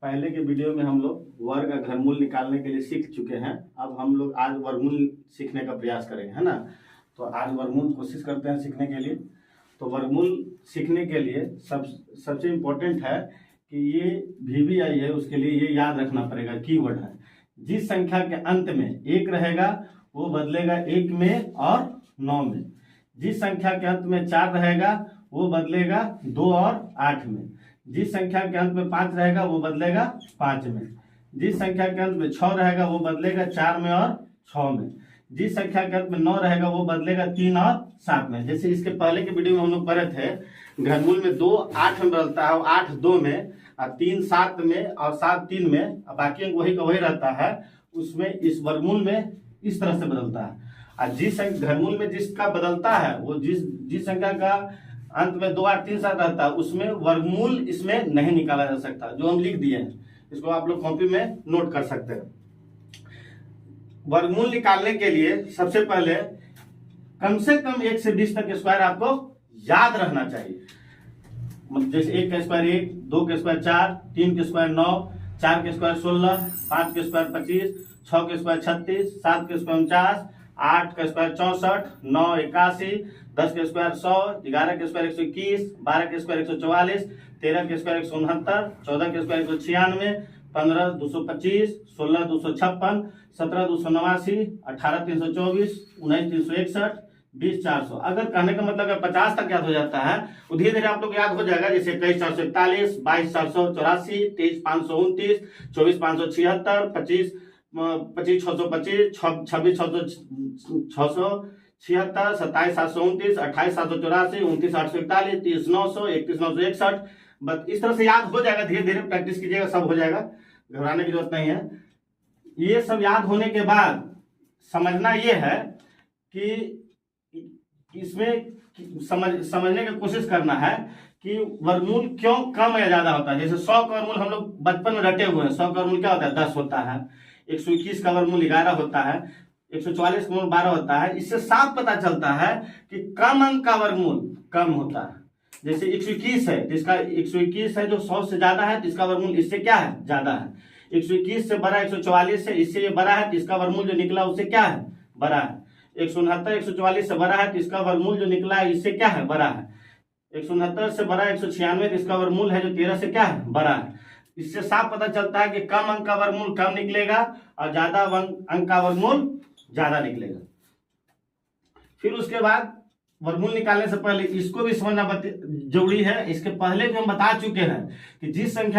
पहले के वीडियो में हम लोग वर्ग का घनमूल निकालने के लिए सीख चुके हैं। अब हम लोग आज वर्गमूल सीखने का प्रयास करेंगे, है ना। तो आज वर्गमूल कोशिश करते हैं सीखने के लिए। तो वर्गमूल सीखने के लिए सबसे इम्पोर्टेंट है कि ये VBI है, उसके लिए ये याद रखना पड़ेगा, कीवर्ड है। जिस संख्या के अंत में 1 रहेगा वो बदलेगा 1 में और 9 में। जिस संख्या के अंत में 4 रहेगा वो बदलेगा 2 और 8 में। जिस संख्या के अंत में 5 रहेगा वो बदलेगा 5 में। जिस संख्या के अंत में 6 रहेगा वो बदलेगा 4 में और 6 में। जिस संख्या के अंत में 9 रहेगा वो बदलेगा 3 और 7 में। जैसे इसके पहले के वीडियो में हम लोग पढ़े थे, घनमूल में 2 8 में बदलता है, 8 2 में, और 3 7 में, और 7 3 में, बाकी अंक वही का वही रहता है। उसमें इस वर्गमूल में इस तरह से बदलता है। और जिस घनमूल में जिसका बदलता है वो जिस संख्या का अंत में 2 8 3 7 रहता है उसमें वर्गमूल इसमें नहीं निकाला जा सकता, जो हम लिख दिए हैं। इसको आप लोग कॉपी में नोट कर सकते हैं। वर्गमूल निकालने के लिए सबसे पहले कम से कम 1 से 20 तक स्क्वायर आपको याद रहना चाहिए। जैसे 1 का स्क्वायर 1, 2 का स्क्वायर 4, 3 का स्क्वायर 9, 4 का स्क्वायर 16, 5 का स्क्वायर 25, 6 का स्क्वायर 36, 7 का स्क्वायर 49, 8 का स्क्वायर 64, 9 81, 10 का स्क्वायर 100, 11 का स्क्वायर 121, 12 का स्क्वायर 144, 13 का स्क्वायर 169, 14 का स्क्वायर 196, 15 225, 16 256, 17 289, 18 324, 19 361, 20 400। अगर कहने का मतलब है 50 तक याद हो जाता है, तो धीरे धीरे आप लोग याद हो जाएगा। जैसे 21 441, 22 484, 23 529, 24 576, 25 625, 26 676, 27 729, 28 784, 29 841, 30 900, 31 961। बस इस तरह से याद हो जाएगा। धीरे धीरे प्रैक्टिस कीजिएगा, सब हो जाएगा, घबराने की जरूरत नहीं है। ये सब याद होने के बाद समझना ये है कि इसमें समझने की कोशिश करना है कि वर्गमूल क्यों कम या ज्यादा होता है। जैसे 100 का वर्गमूल हम लोग बचपन में रटे हुए हैं। 100 का वर्गमूल क्या होता है? 10 होता है। 121 का वर्गमूल 11 होता है। 144 का वर्गमूल 12 होता है। इससे साफ पता चलता है कि कम अंक का वर्गमूल कम होता है। जैसे 121 है, जिसका 121 है जो 100 से ज्यादा है, जिसका वर्गमूल इससे क्या है? ज्यादा है। 121 से बड़ा 144 है, इससे ये बड़ा है, जिसका वर्गमूल जो निकला उससे क्या है? बड़ा है। 169 144 से बड़ा है, जिसका वर्गमूल जो निकला है इससे क्या है? बड़ा है। 169 से बड़ा 196, जिसका वर्गमूल है जो 13 से क्या है? बड़ा है। इससे साफ पता चलता है कि कम अंक का वर्गमूल कम निकलेगा और ज्यादा अंक का वर्गमूल ज्यादा निकलेगा। फिर उसके बाद वर्गमूल निकालने से पहले इसको भी समझना जरूरी है। इसके पहले भी हम बता चुके हैं कि जिस संख्या